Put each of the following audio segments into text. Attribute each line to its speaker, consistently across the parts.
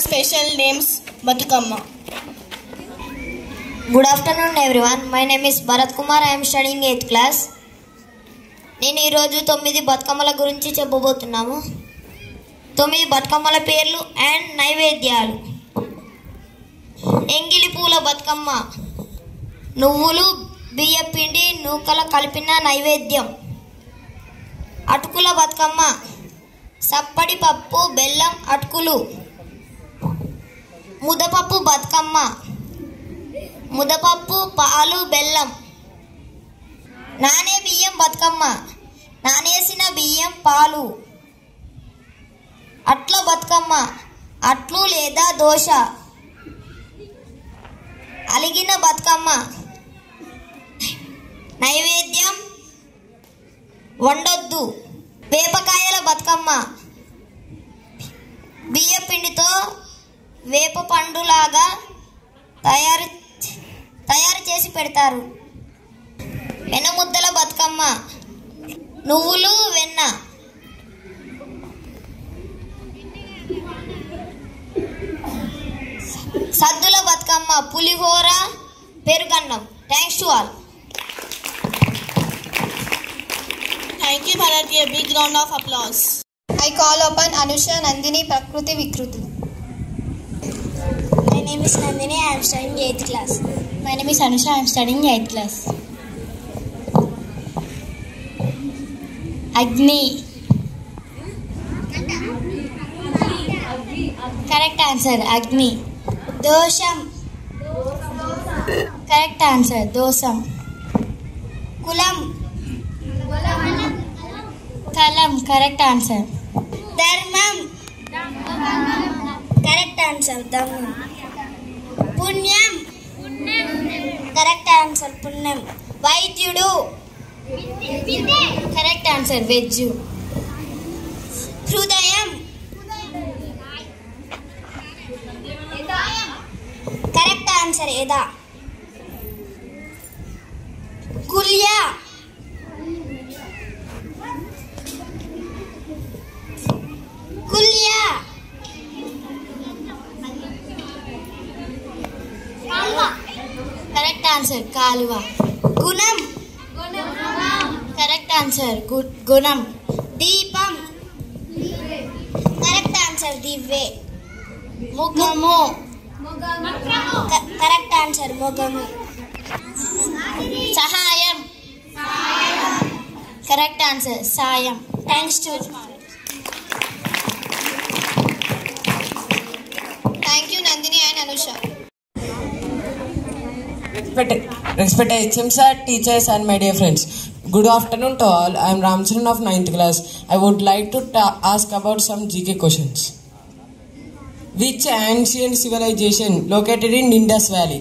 Speaker 1: special names Batukamma.
Speaker 2: Good afternoon everyone. My name is Bharat Kumar. I am studying 8th class. నేను ఈరోజు 9 బతుకమ్మల గురించి చెప్పబోతున్నాము. 9 బతుకమ్మల పేర్లు and నైవేద్యాలు. ఎంగిలి పూల బతుకమ్మ, నువ్వులు బియ్యపిండి నూకల కలిపిన నైవేద్యం. అటుకుల బతుకమ్మ, సప్పడి పప్పు బెల్లం అటుకులు. ముదపప్పు బతుకమ్మ, ముదపప్పు పాలు బెల్లం. నానే బియ్యం బతుకమ్మ, నానేసిన బియ్యం పాలు. అట్ల బతుకమ్మ, అట్లు లేదా దోశ. అలిగిన బతుకమ్మ, నైవేద్యం వండొద్దు. వేపకాయల బతుకమ్మ, బియ్య పిండితో వేప పండులాగా తయారు చేసి పెడతారు. వెనముద్దల బతుకమ్మ, నువ్వులు వెన్న. సద్దుల బతుకమ్మ, పులిహోర పెరుగన్నం. Thanks to all.
Speaker 1: Thank you, Bharat. A big round of applause.
Speaker 3: I call upon Anusha, Nandini, Prakruti, Vikruti.
Speaker 2: My name is Nandini. I am studying 8th class.
Speaker 3: My name is Anusha. I am studying 8th class. Agni. Correct answer, Agni.
Speaker 2: దోషం.
Speaker 3: Correct answer, Dosam.
Speaker 2: కులం.
Speaker 3: Kalam. Correct answer.
Speaker 2: ధర్మం. Correct answer ధర్మం. పుణ్యం. Correct answer పుణ్యం. వైద్యుడు.
Speaker 3: Correct answer, Vegju.
Speaker 2: హృదయం. Correct answer ఎదా. కుల్య. కుల్య.
Speaker 3: Correct answer, Kaluva.
Speaker 2: గుణం.
Speaker 3: Correct answer, Gunam.
Speaker 2: దీపం. కరెక్ట్ ఆన్సర్ దివ్వే.
Speaker 3: Mugamu.
Speaker 2: కరెక్ట్ ఆన్సర్ మొగము.
Speaker 3: Sahayam. Correct answer, Sayam.
Speaker 2: Thanks to.
Speaker 1: Thank you, Nandini and Anusha.
Speaker 4: Respected HM sir, teachers and my dear friends. Good afternoon to all. I am Ramcharan of 9th class. I would like to ask about some GK questions. Which ancient civilization located in Indus Valley?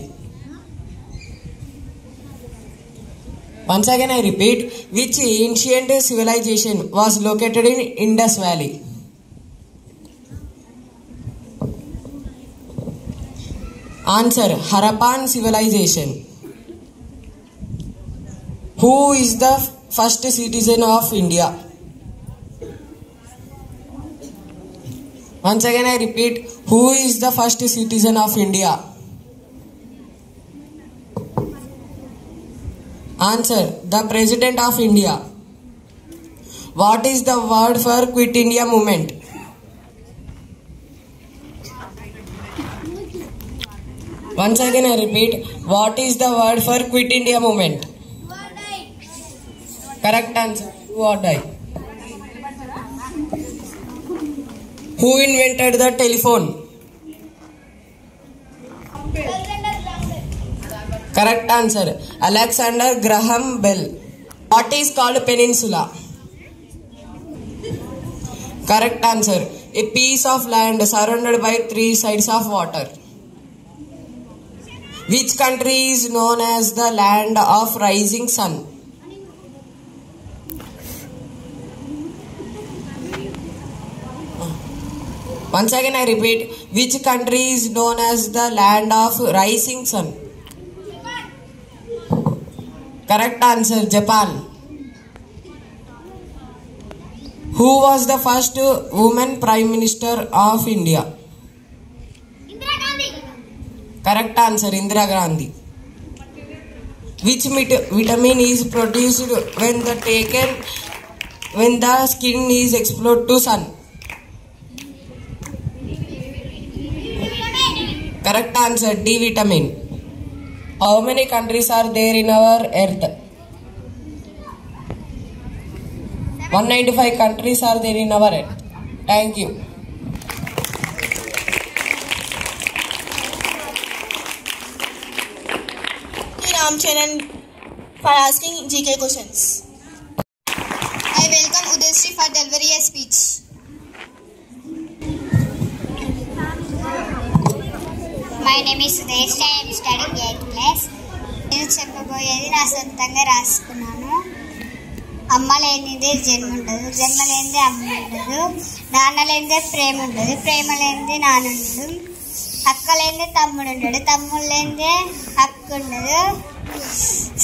Speaker 4: Once again I repeat, which ancient civilization was located in Indus Valley? Answer, Harappan civilization. Who is the first citizen of India? Once again I repeat, who is the first citizen of India? Answer, the President of India. What is the word for Quit India movement? Once again I repeat, what is the word for Quit India movement? Correct answer, do or die. Who invented the telephone? Correct answer, Alexander Graham Bell. What is called a peninsula? Correct answer, a piece of land surrounded by 3 sides of water. Which country is known as the land of rising sun? Once again I repeat, which country is known as the land of rising sun? Correct answer, Japan. Who was the first woman Prime Minister of India? Correct answer, Indira Gandhi. Which vitamin is produced when the skin is exposed to sun? Correct answer, D vitamin. How many countries are there in our earth? 195 countries are there in our earth. Thank you.
Speaker 1: Ramcharan for asking GK questions.
Speaker 3: I welcome Udayashree for delivery a speech.
Speaker 2: My name is Udayashree. I am studying 8th class. నేను చెప్పబోయేది నా సొంతంగా రాసుకున్నాను. అమ్మ లేనిదే జన్మ ఉండదు, జన్మ లేనిదే అమ్మ ఉండదు, నాన్న లేనిదే ప్రేమ ఉండదు, ప్రేమ లేనిదే నాన్న ఉండదు, అక్క లేనిదే తమ్ముడు ఉండడు, తమ్ముడు లేనిదే అక్క ఉండదు,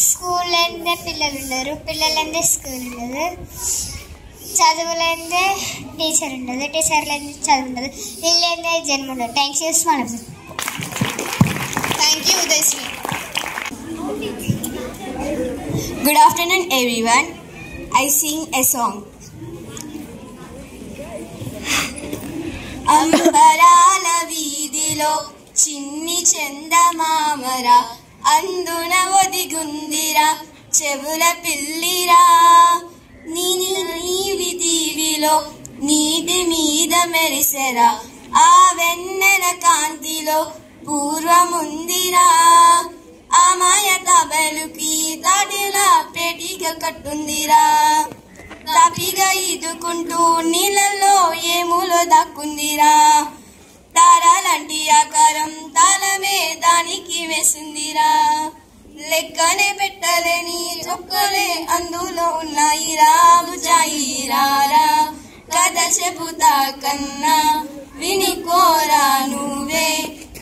Speaker 2: స్కూల్ లేనిదే పిల్లలు ఉండరు, పిల్లలు లేనిదే స్కూల్ ఉండదు, చదువు లేనిదే టీచర్ ఉండదు, టీచర్ లేనిదే చదువు ఉండదు, ఇల్లు లేనిదే జన్మ ఉండదు. Thanks you small.
Speaker 3: Thank you, Udayashree.
Speaker 1: Good afternoon, everyone. I sing a song. అంబరాల వీధిలో చిన్ని చందమామరా, అందున ఒదిగుందిరా చెవుల పిల్లిరా, నీవి దీవిలో నీటి మీద మెరిసెరా, ఆ వెన్నెల కాంతిలో పూర్వముందిరా, ఆ మాయ తాబెలుకి తాటిలా పేటిగా కట్టుందిరా, తాపిగా ఈదుకుంటూ నీళ్ళల్లో ఏములో దాక్కుందిరా, తారాలంటి ఆకారం తాళమే దానికి వేసిందిరా, లెక్కనే పెట్టలేని చొక్కలే అందులో ఉన్నాయిరా, బుజాయిరారా కథ చెబుతా కన్నా వినికోరా నువ్వే,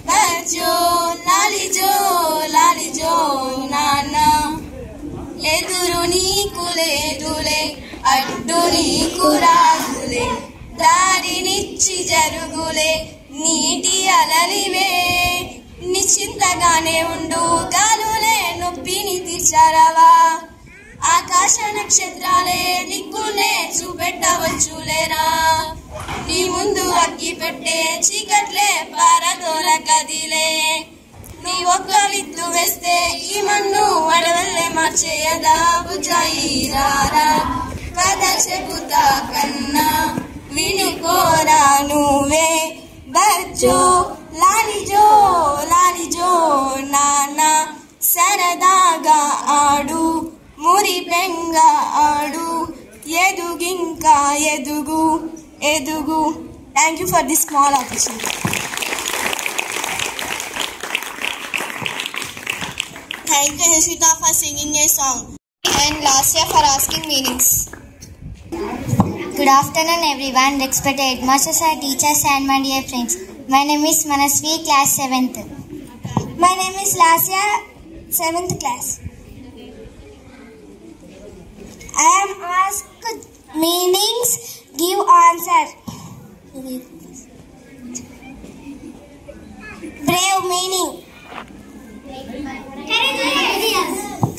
Speaker 1: బజ్జో లాలిజో లాలిజో నాన్న, ఎదురు నీకు లేదులే అడ్డు నీకు రాదులే, దారినిచ్చి జరుగులే నీటి అలలివే, నిశ్చింతగానే ఉండు గాలులే నొప్పిని తీర్చారవా, ఆకాశ నక్షత్రాలే దిక్కులే చూపెట్టవచ్చులేరా, నీ ముందు అగ్గి పెట్టే చీకట్లే పారదోల కదిలే, నీ ఒక్కలిత్తు వేస్తే ఈ మన్ను అడవల్లే మార్చేయదా, బుజాయిరారా కథ చెబుతా కన్నా వినుకోరా నువ్వే, బజ్జో లాలిజో లాలిజో నాన్న, సరదాగా ఆడు మురిపెంగా ఆడు, ఎదుగింకా ఎదుగు ఎదుగు. Thank you for this small opportunity.
Speaker 3: Thank you, Nishita, for singing a song. And Lasya for asking meanings.
Speaker 2: Good afternoon, everyone. Respected headmasters, our teachers, and my dear friends. My name is Manasvi, class 7th. My name is Lasya, 7th class. I am asked meanings. Give answer. Brave meaning.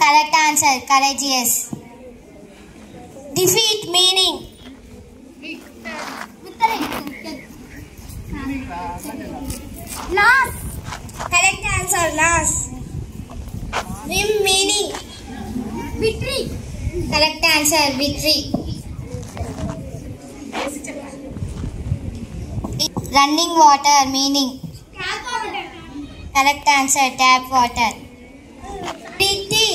Speaker 2: Correct answer. Courageous. Defeat meaning. Loss. Correct answer. Loss. Win meaning. Victory. Correct answer. Victory. Running water meaning. Correct answer. Tap water. Pretty.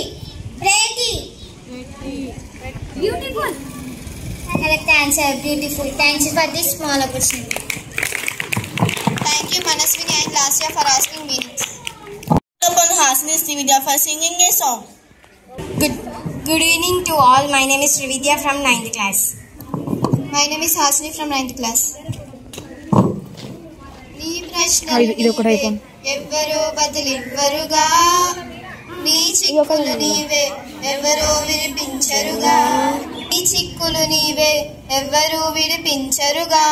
Speaker 2: Pretty. Beautiful. Correct answer. Beautiful. Thanks for this small opportunity.
Speaker 3: Thank you, Manaswini and Lasya, for asking meanings.
Speaker 1: Upon Hasni Srividya for singing a song.
Speaker 2: Good evening to all. My name is Srividya from 9th class.
Speaker 3: My name is Hasni from 9th class. నీ ప్రశ్నలు ఎవ్వరో బదులివ్వరుగా, నీ చిక్కులు నీవే ఎవరో వినిపించరుగా, నీ చిక్కులు నీవే ఎవ్వరూ విడిపించరుగా,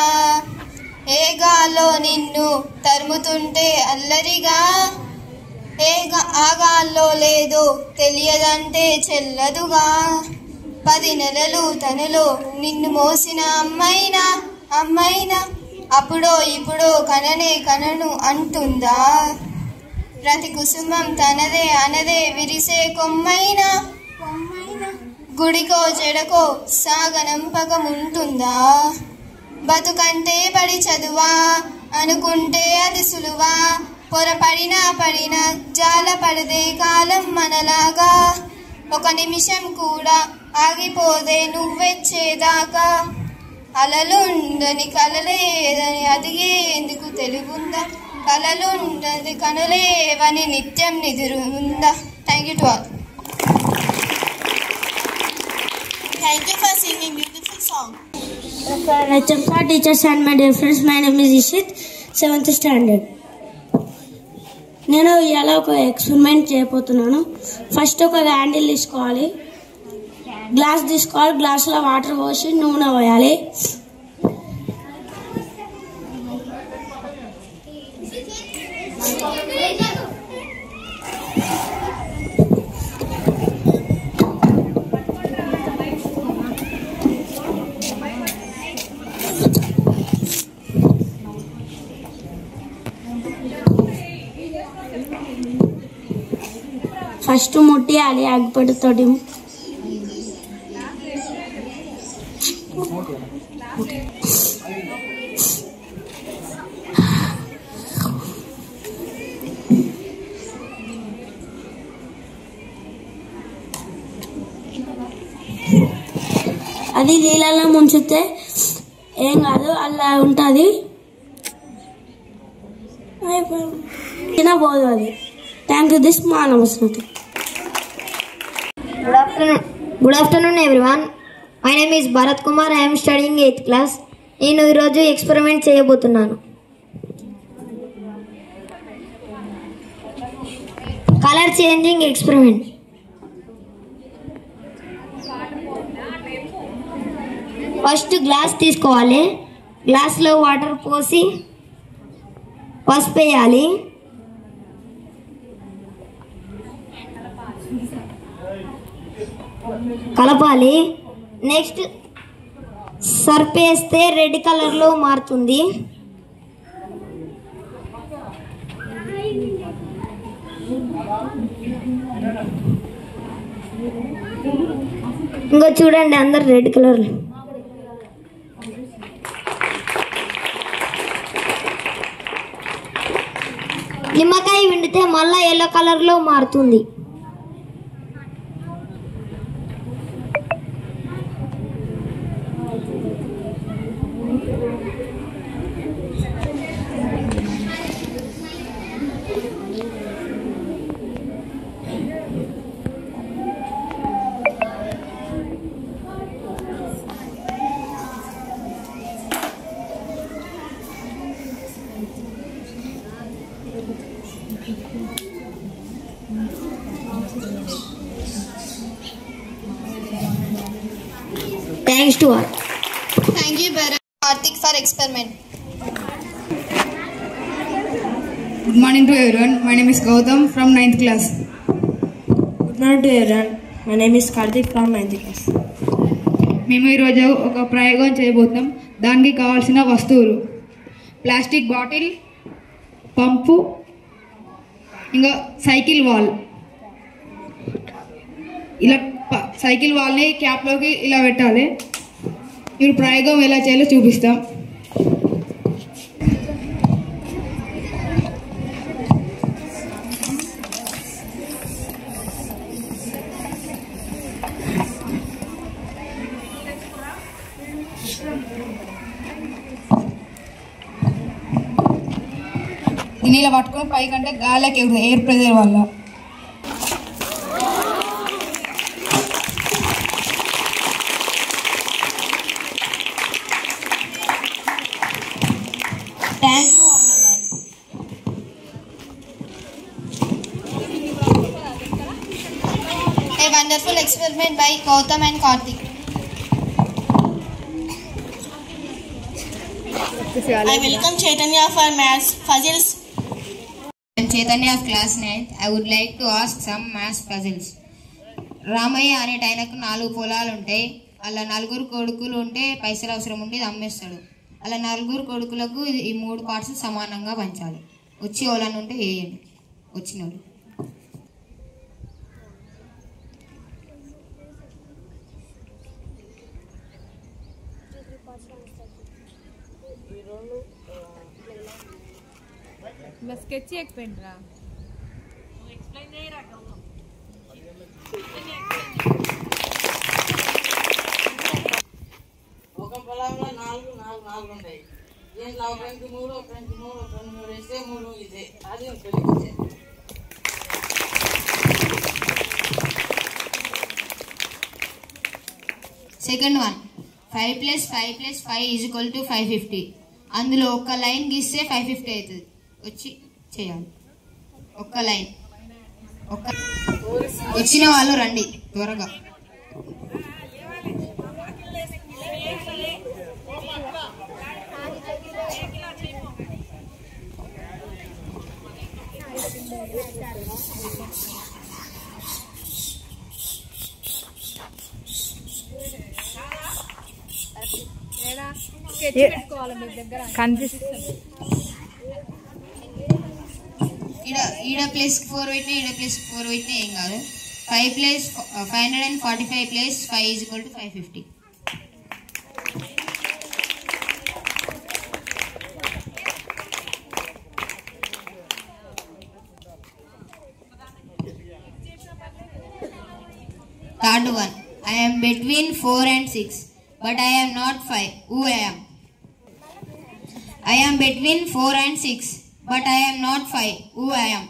Speaker 3: ఏ గాలో నిన్ను తరుముతుంటే అల్లరిగా, ఆగాల్లో లేదో తెలియదంటే చెల్లదుగా 10 నెలలు తనలో నిన్ను మోసిన అమ్మైనా అప్పుడో ఇప్పుడో కనను అంటుందా ప్రతి కుసుమం తనదే అనదే విరిసే కొమ్మైనా గుడికో చెడకో సాగనంపకముంటుందా బతుకంటే పడి చదువా అనుకుంటే అది సులువా పడినా జాల పడదే కాలం మనలాగా ఒక నిమిషం కూడా ఆగిపోదే నువ్వెచ్చేదాకా అలలుండని కలలేదని అదిగే ఎందుకు తెలుగుందా కలలుండని కనులేవని నిత్యం నిదురుందా thank you to all
Speaker 1: Thank you for singing beautiful song.
Speaker 5: Chemsa teachers and my dear friends, my name is Ishit, 7th standard. నేను ఇలా ఒక ఎక్స్పెరిమెంట్ చేయబోతున్నాను. ఫస్ట్ ఒక హ్యాండిల్ తీసుకోవాలి, గ్లాస్ తీసుకోవాలి, గ్లాసులో వాటర్ పోసి నూనె పోయాలి. ఫస్ట్ ముట్టియాలి అగ్గిపెట్టెతోటి. అది నీళ్ళలో ముంచితే ఏం కాదు, అలా ఉంటుంది, తినబోదు అది. Thank you. దిస్ మా నమస్తే.
Speaker 2: Good afternoon everyone. My name is Bharat Kumar. I am studying 8th class. నేను ఈరోజు ఎక్స్పెరిమెంట్ చేయబోతున్నాను. Colour changing experiment. First glass తీసుకోవాలి, గ్లాస్లో వాటర్ పోసి పసుపు వేయాలి, కలపాలి. నెక్స్ట్ సర్ఫ్ వేస్తే రెడ్ కలర్లో మారుతుంది. ఇంకా చూడండి అందరు రెడ్ కలర్లో. నిమ్మకాయ పిండితే మళ్ళీ ఎల్లో కలర్లో మారుతుంది. Thanks to all.
Speaker 3: Thank you, Karthik, for experiment.
Speaker 6: Good morning to everyone. My name is Gautam from 9th class.
Speaker 5: Good morning to everyone. My name is Karthik from 9th class.
Speaker 6: మేము ఈరోజు ఒక ప్రయోగం చేయబోతున్నాం. దానికి కావాల్సిన వస్తువులు ప్లాస్టిక్ బాటిల్, పంపు, ఇంకా cycle wall. ఇలా సైకిల్ వాల్ని క్యాప్లోకి ఇలా పెట్టాలి. ఇప్పుడు ప్రయోగం ఎలా చేయాలో చూపిస్తాం. దీన్ని ఇలా పట్టుకొని పైకంటే గాలికి ఎగురుతుంది ఎయిర్ ప్రెజర్ వల్ల.
Speaker 3: Thank you, a wonderful experiment by Gautam and Karthik. I welcome Chaitanya for maths puzzles.
Speaker 7: Chaitanya of class 9th. I would like to ask some math puzzles. Ramayya అనేట ఆయనకు 4 పొలాలు ఉంటాయి. అలా 4 కొడుకులు ఉంటే పైసలు అవసరం ఉంటే ఇది అమ్మేస్తాడు. అలా 4 కొడుకులకు ఈ 3 పార్ట్స్ సమానంగా పంచాలి. వచ్చి వాళ్ళని ఉంటే వేయండి. వచ్చిన వాళ్ళు
Speaker 6: స్కెచ్ ఎక్స్ప్లెయిన్
Speaker 4: ఒక పొలంలో 4 ఉంటాయి. దీంట్లో ఒకరికి 3 ఒకరికి 3 ఒకరికి 3 వేస్తే 3 ఇదే అది ఉంటుంది.
Speaker 7: Second one 5 + 5 + 5 = 550. అందులో ఒక లైన్ గీస్తే 550 అవుతుంది. వచ్చి చేయాలి ఒక్క లైన్. వచ్చిన వాళ్ళు రండి త్వరగా. ఈడ ప్లస్ 4 పెట్టినా ఈడ ప్లస్ 4 పెట్టినా ఏం కాదు. 5 + 545 + 5 = 550. Third one, I am between 4 and 6, but I am not 5. Who I am? I am between 4 and 6, but I am not 5. Who I am?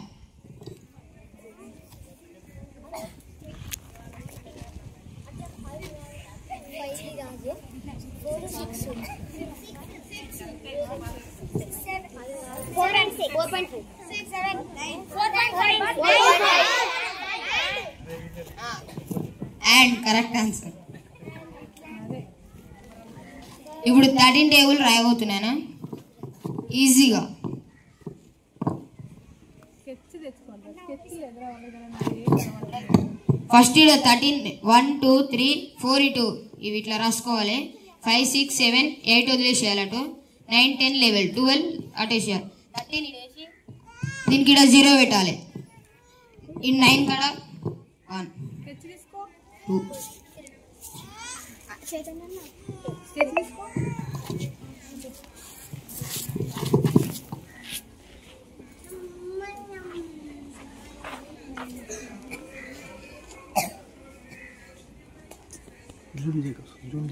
Speaker 7: And correct answer. ఇప్పుడు 13 టేబుల్ రాయబోతున్నానా ఈజీగా. ఫస్ట్ ఇక్కడ 13 1 2 3 4 2 ఇవి ఇట్లా రాసుకోవాలి. 5 6 7 8 వదిలేసేయాలి అటు. 9 10 11 12 అటు వేసేయాలి. 13 ఇడేసి దీనికి ఇక్కడ 0 పెట్టాలి. ఈ 9 కాడ 1 2
Speaker 8: Zoom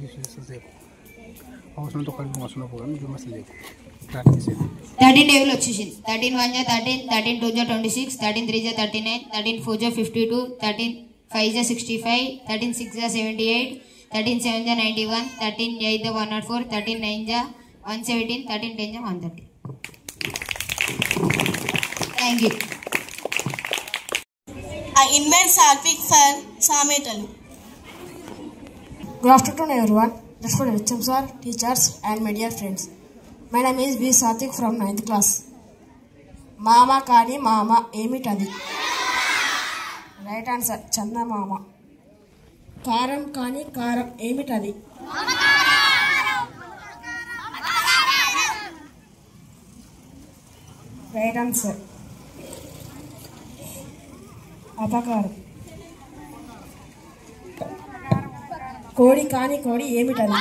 Speaker 8: అవసరం తక్కువ అవసరం పోవడం జూమ్ అసలు ప్రాక్టీస్
Speaker 7: 13 టేబుల్ వచ్చేసింది. 13 1 జా 13, 13 2 జా 26, 13 3 జా 39, 13 4 జా 52, 13 5 జా 65, 13 6 జా 78, 13 7 జా 91, 13 8 జా 104, 13 9 జా 117, 13 10 జా 130. Thank you.
Speaker 3: I invent Satvik for సామెతలు.
Speaker 5: Good afternoon everyone. Respected HM sir, teachers and my dear friends. My name is V. Satvik from 9th class. మామ కాని మామ ఏమిటది? రైట్ ఆన్సర్ చందమామ. కారం కాని కారం ఏమిటది? రైట్ ఆన్సర్ అపకారం. కోడి కాని కోడి ఏమిటది?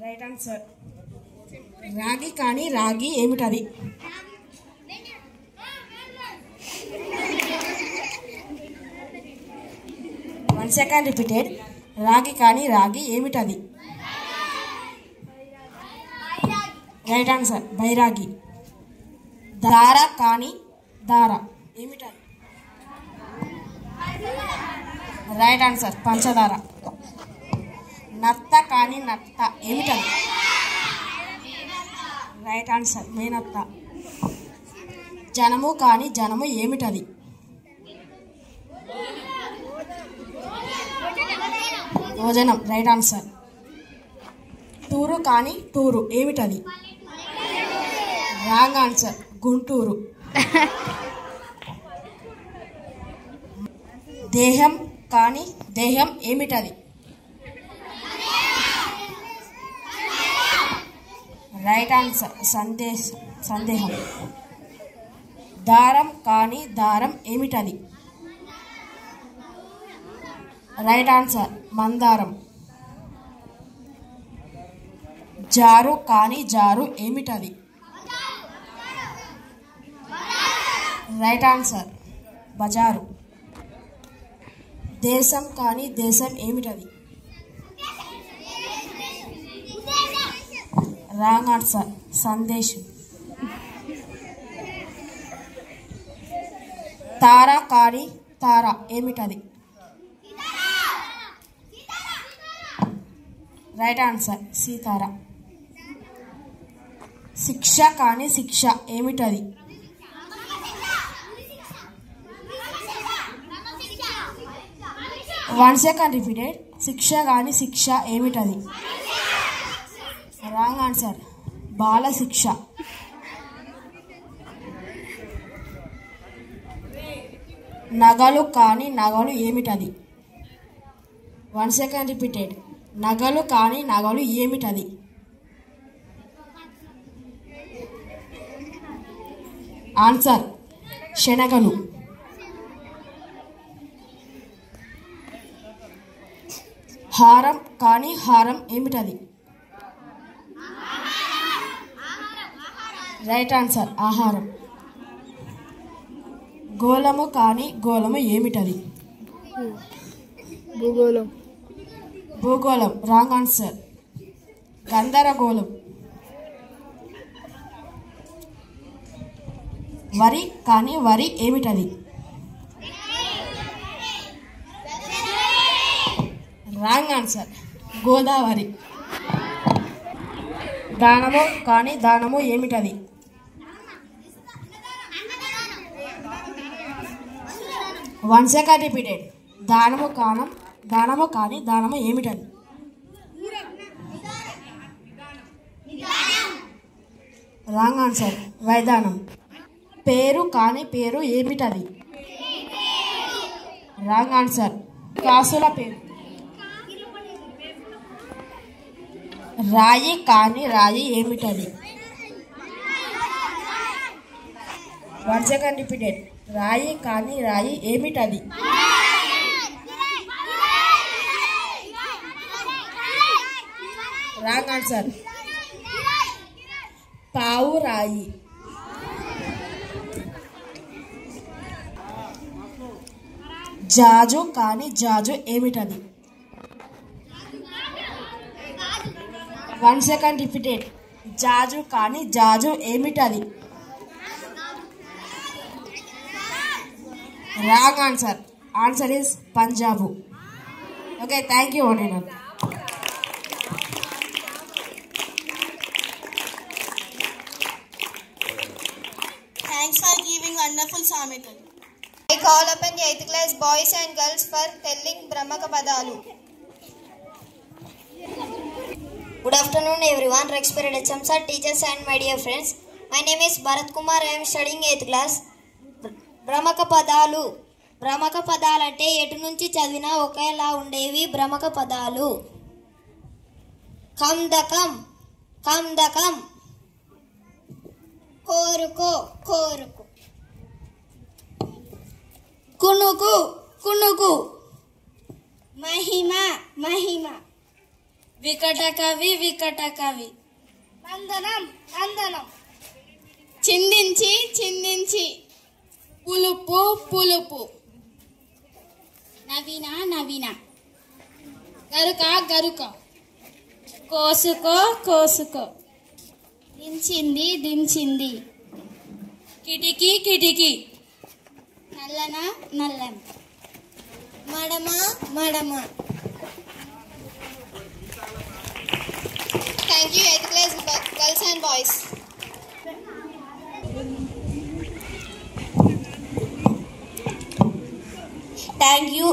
Speaker 5: రైట్ ఆన్సర్ రాగి కాని రాగి ఏమిటది? One second repeated. రాగి కాని రాగి ఏమిటది? రైట్ ఆన్సర్ బైరాగి. దార కాని దార ఏమిటది? రైట్ ఆన్సర్ పంచదార. నత్త కాని నత్త ఏమిటది? రైట్ ఆన్సర్ మేనత్త. జనము కాని జనము ఏమిటది? భోజనం. Right answer. టూరు కాని టూరు ఏమిటది? Wrong answer Guntur. దేహం కానీ దేహం ఏమిటది? రైట్ ఆన్సర్ సందేహం. దారం కానీ దారం ఏమిటది? రైట్ ఆన్సర్ మందారం. జారు కానీ జారు ఏమిటది? రైట్ ఆన్సర్ బజారు. దేశం కానీ దేశం ఏమిటది? రాంగ్ ఆన్సర్ సందేశం. తార కానీ తార ఏమిటది? Right answer Sitara. శిక్ష కానీ శిక్ష ఏమిటది? One second repeated. శిక్ష కానీ శిక్ష ఏమిటది? రాంగ్ ఆన్సర్ బాల శిక్ష. నగలు కానీ నగలు ఏమిటది? One second repeated. నగలు కానీ నగలు ఏమిటది? ఆన్సర్ శనగలు. హారం కానీ హారం ఏమిటది? రైట్ ఆన్సర్ ఆహారం. గోళము కానీ గోళము ఏమిటది?
Speaker 6: భూగోళం.
Speaker 5: భూగోళం రాంగ్ ఆన్సర్ గందరగోళం. వరి కానీ వరి ఏమిటది? Wrong answer Godavari. దానము కానీ దానము ఏమిటది? One second repeated. దానము కానీ దానము ఏమిటది? రాంగ్ ఆన్సర్ వైదానం. పేరు కానీ పేరు ఏమిటది? రాంగ్ ఆన్సర్ కాసుల పేరు. రాయి కానీ రాయి ఏమిటది? One second repeated. రాయి కానీ రాయి ఏమిటది? రాంగ్ ఆన్సర్ పావు రాయి. జాజు కానీ జాజు ఏమిటది? One second repeated. జాజు కానీ జాజు ఏమిటది? Wrong answer. Answer is Punjab. Okay, thank you ఓనేనా.
Speaker 3: Thanks for giving wonderful Samithan. I call upon the 8th class boys and girls for telling Brahmaka Padalu.
Speaker 2: Good afternoon everyone, respected HM sir, teachers and my dear friends. My name is Bharat Kumar. I am studying 8th class. భ్రమక పదాలు. భ్రమక పదాలు అంటే ఎటు నుంచి చదివినా ఒకేలా ఉండేవి భ్రమక పదాలు. కందకం కందకం. కోరుకో కోరుకు. కునుకు కునుకు. మహిమ మహిమ. వికట కవి వికట కవి. నందనం నందనం.
Speaker 3: చిందించి చిందించి. పులుపు పులుపు.
Speaker 7: నవీన నవీన. గరుక గరుక. కోసుకో కోసుకో. దించింది దించింది. కిటికీ కిటికీ. నల్లన నల్లన.
Speaker 2: మడమ మడమ.
Speaker 3: Thank you 8th class girls and boys.
Speaker 1: Thank you,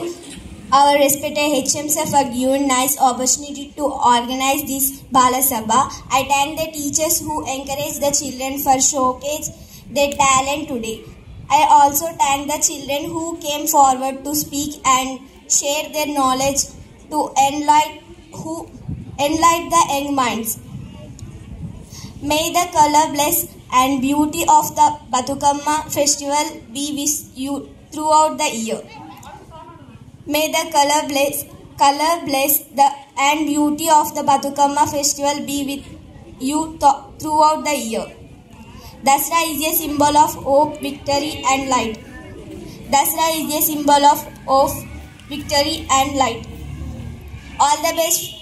Speaker 1: our respected HM sir, for giving nice opportunity to organize this Bala Sabha. I thank the teachers who encourage the children for showcase their talent today. I also thank the children who came forward to speak and share their knowledge to enlighten the young minds. May the color, bless and beauty of the Bathukamma festival be with you throughout the year. May the color bless and beauty of the Bathukamma festival be with you throughout the year. Dasra is a symbol of hope, victory and light. Dasra is a symbol of hope, victory and light. All the best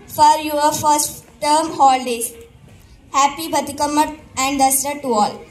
Speaker 1: for your first term holidays. Happy Bathukamma and Dasra to all.